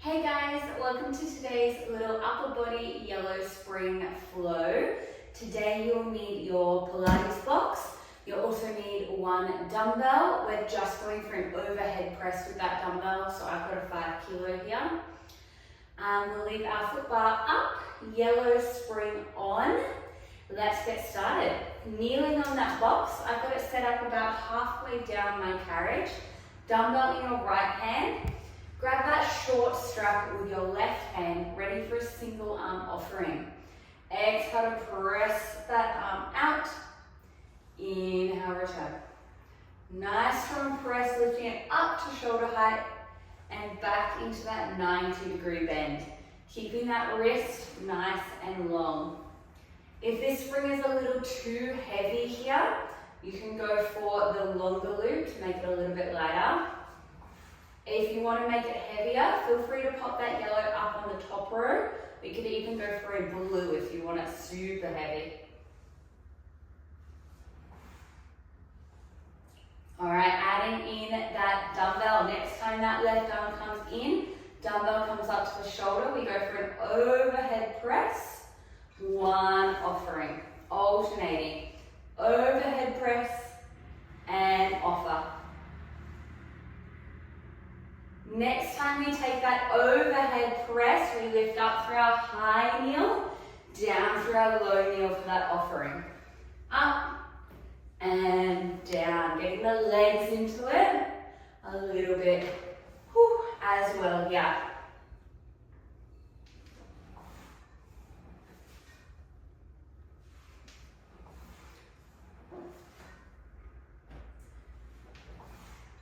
Hey guys, welcome to today's little upper body yellow spring flow. Today you'll need your Pilates box. You'll also need one dumbbell. We're just going for an overhead press with that dumbbell, so I've got a 5 kilo here. We'll leave our foot bar up, yellow spring on. Let's get started. Kneeling on that box, I've got it set up about halfway down my carriage. Dumbbell in your right hand. Grab that short strap with your left hand, ready for a single arm offering. Exhale to press that arm out. Inhale, return. Nice strong press, lifting it up to shoulder height and back into that 90-degree bend. Keeping that wrist nice and long. If this spring is a little too heavy here, you can go for the longer loop to make it a little bit lighter. If you want to make it heavier, feel free to pop that yellow up on the top row. We could even go for a blue if you want it super heavy. Alright, adding in that dumbbell. Next time that left arm comes in, dumbbell comes up to the shoulder, we go for an overhead press, one offering, alternating, overhead press and offer. Next time we take that overhead press, we lift up through our high kneel, down through our low kneel for that offering. Up and down, getting the legs into it a little bit as well, yeah.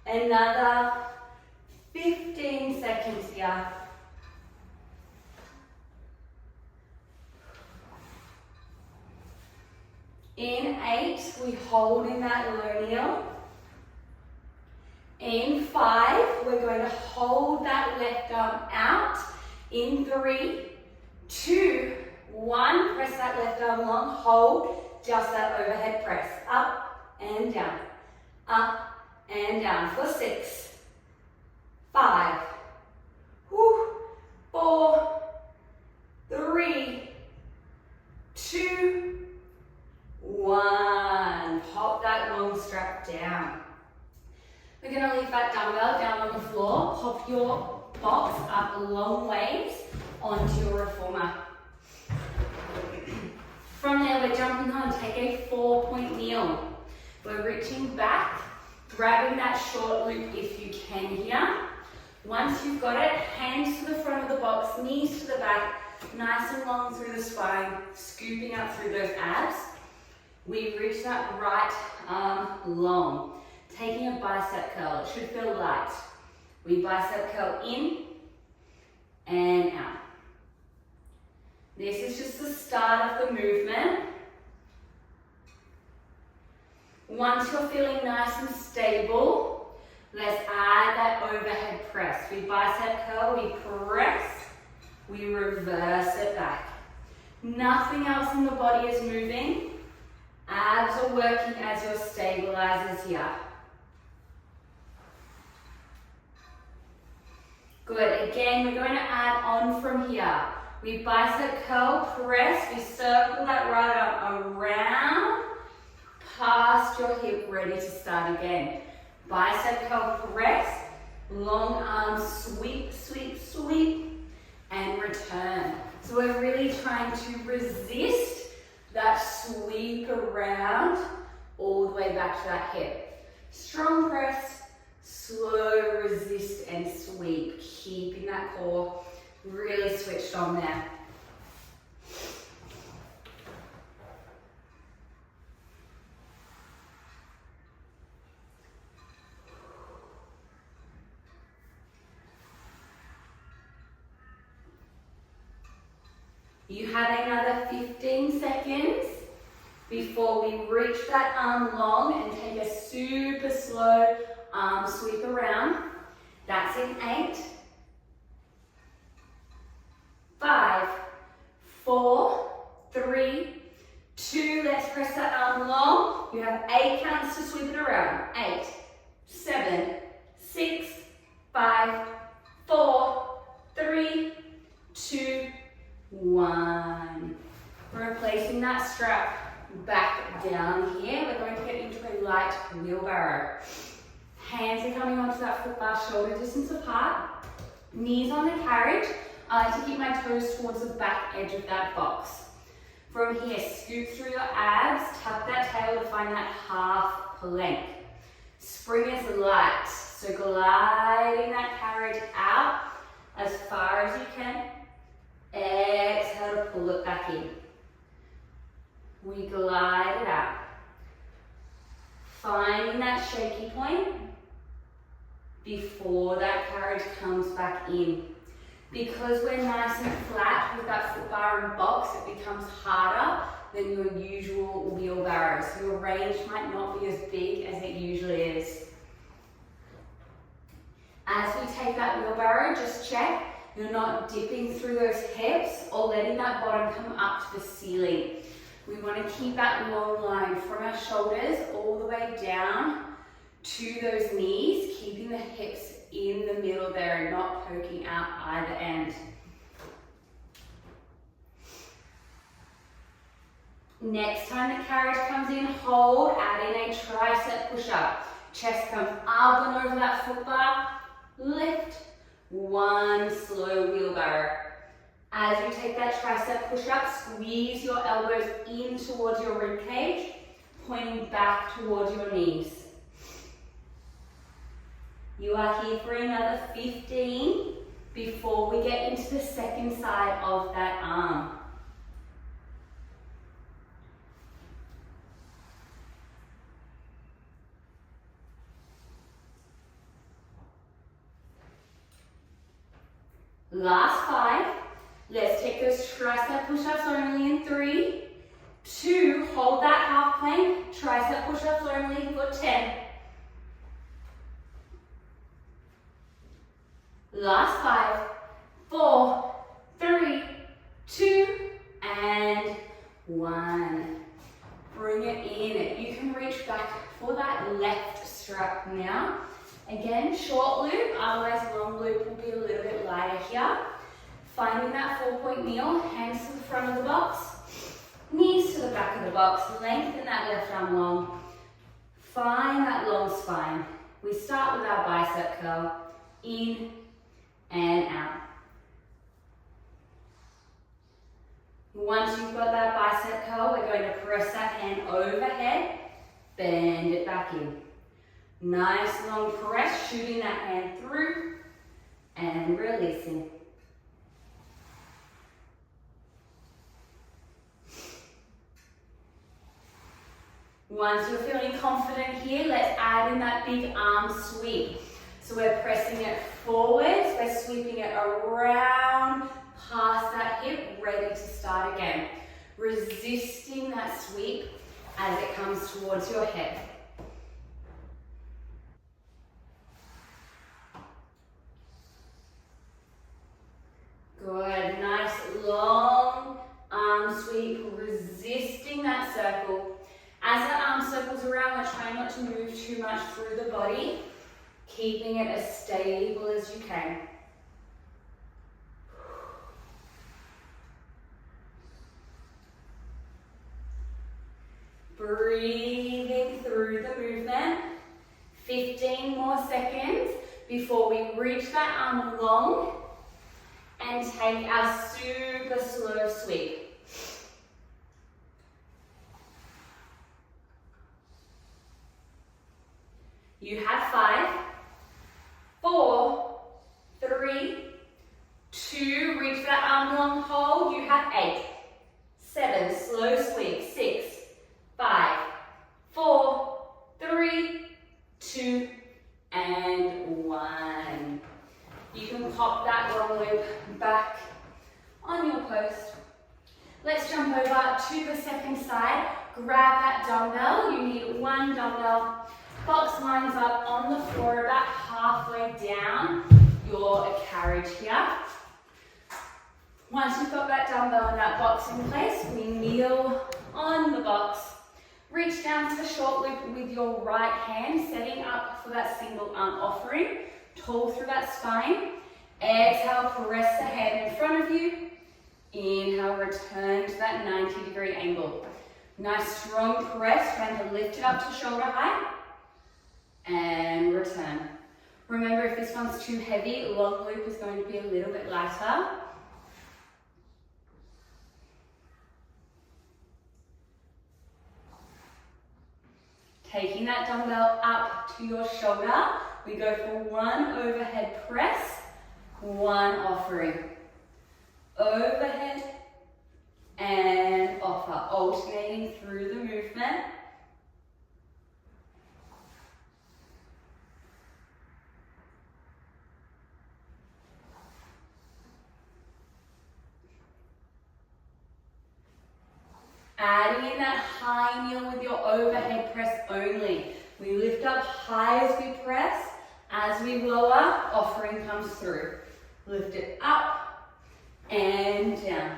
Another 15 seconds here. In 8, we hold in that low kneel. In 5, we're going to hold that left arm out. In 3, 2, 1, press that left arm long, hold, just that overhead press. Up and down, up and down for 6. 5, 4, 3, 2, 1. Pop that long strap down. We're going to leave that dumbbell down on the floor. Pop your box up long ways onto your reformer. From there, we're jumping on. Take a 4-point kneel. We're reaching back, grabbing that short loop if you can here. Once you've got it, hands to the front of the box, knees to the back, nice and long through the spine, scooping up through those abs. We reach that right arm long, taking a bicep curl. It should feel light. We bicep curl in and out. This is just the start of the movement. Once you're feeling nice and stable, let's add that overhead press. We bicep curl, we press, we reverse it back. Nothing else in the body is moving. Abs are working as your stabilizers here. Good, again, we're going to add on from here. We bicep curl, press, we circle that right arm around, past your hip, ready to start again. Bicep curl, press, long arm, sweep, sweep, sweep, and return. So we're really trying to resist that sweep around all the way back to that hip. Strong press, slow resist and sweep, keeping that core really switched on there. You have another 15 seconds before we reach that arm long and take a super slow arm sweep around. That's in 8, 5, 4, 3, 2. Let's press that arm long. You have 8 counts to sweep it around. 8, 7, 6, 5, 4, 3, 1. Replacing that strap back down here, we're going to get into a light wheelbarrow. Hands are coming onto that foot bar, shoulder distance apart. Knees on the carriage. I like to keep my toes towards the back edge of that box. From here, scoop through your abs, tuck that tail to find that half plank. Spring is light, so gliding that carriage out as far as you can. Exhale to pull it back in. We glide it out. Finding that shaky point before that carriage comes back in. Because we're nice and flat with that foot bar and box, it becomes harder than your usual wheelbarrow. So your range might not be as big as it usually is. As we take that wheelbarrow, just check you're not dipping through those hips or letting that bottom come up to the ceiling. We want to keep that long line from our shoulders all the way down to those knees, keeping the hips in the middle there and not poking out either end. Next time the carriage comes in, hold, add in a tricep push-up. Chest comes up and over that foot bar, lift, 1 slow wheelbarrow. As you take that tricep push-up, squeeze your elbows in towards your rib cage, pointing back towards your knees. You are here for another 15 before we get into the second side of that arm. Last 5. Let's take those tricep push-ups only in 3, 2, hold that half plank, tricep push-ups only for 10. Last 5, 4, 3, 2, and 1. Bring it in. You can reach back for that left strap now. Again, short loop, otherwise long loop will be a little bit lighter here. Finding that 4-point kneel, hands to the front of the box, knees to the back of the box, lengthen that left arm long. Find that long spine. We start with our bicep curl, in and out. Once you've got that bicep curl, we're going to press that hand overhead, bend it back in. Nice long press, shooting that hand through and releasing. Once you're feeling confident here, let's add in that big arm sweep. So we're pressing it forwards, we're sweeping it around, past that hip, ready to start again. Resisting that sweep as it comes towards your head. Good, nice long arm sweep, resisting that circle. As that arm circles around, we're trying not to move too much through the body, keeping it as stable as you can. Breathing through the movement. 15 more seconds before we reach that arm long and take our super slow sweep. You have 5, 4, 3, 2, reach that arm long hold. You have 8, 7, slow sweep, 6, 5, 4, 3, 2, and 1. You can pop that long loop back on your post. Let's jump over to the second side. Grab that dumbbell. You need 1 dumbbell. Box lines up on the floor about halfway down your carriage here. Once you've got that dumbbell and that box in place, we kneel on the box. Reach down to the short loop with your right hand, setting up for that single arm offering. Tall through that spine. Exhale, press the hand in front of you Inhale, return to that 90-degree angle. Nice strong press, trying to lift it up to shoulder height. And return. Remember, if this one's too heavy, long loop is going to be a little bit lighter. Taking that dumbbell up to your shoulder, we go for one overhead press, one offering. Overhead and offer, alternating through the movement. Adding in that high kneel with your overhead press only. We lift up high as we press. As we lower, offering comes through. Lift it up and down.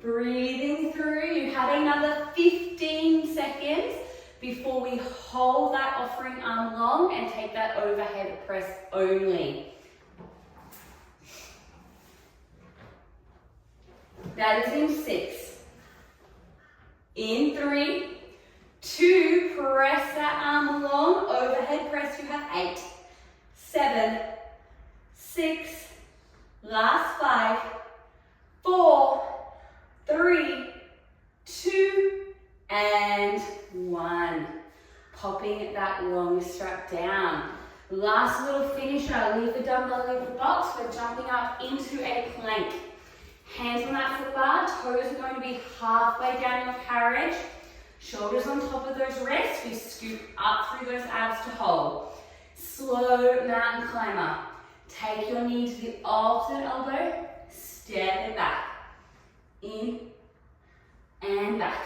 Breathing through. You have another 15 seconds before we hold that offering arm long and take that overhead press only. That is in 6. In 3, 2, press that arm long, overhead press, you have 8, 7, 6, last 5, 4, 3, 2, and 1. Popping that long strap down. Last little finisher, leave the dumbbell, leave the box. We're jumping up into a plank. Hands on that foot bar, toes are going to be halfway down your carriage. Shoulders on top of those wrists. We scoop up through those abs to hold. Slow mountain climber. Take your knee to the alternate elbow, step it back. In and back.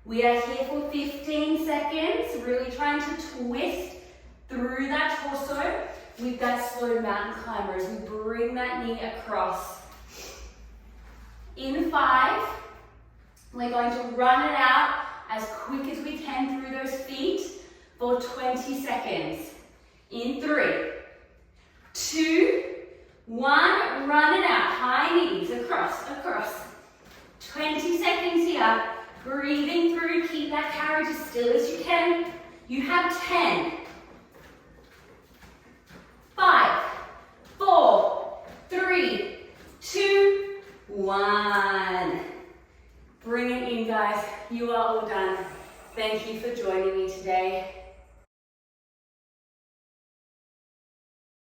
We are here for 15 seconds, really trying to twist through that torso with that slow mountain climber as we bring that knee across. In 5, we're going to run it out as quick as we can through those feet for 20 seconds. In 3, 2, 1, run it out. High knees, across. 20 seconds here. Breathing through, keep that carriage as still as you can. You have 10, 5, 4, 3, 2, 1. Bring it in, guys. You are all done. Thank you for joining me today.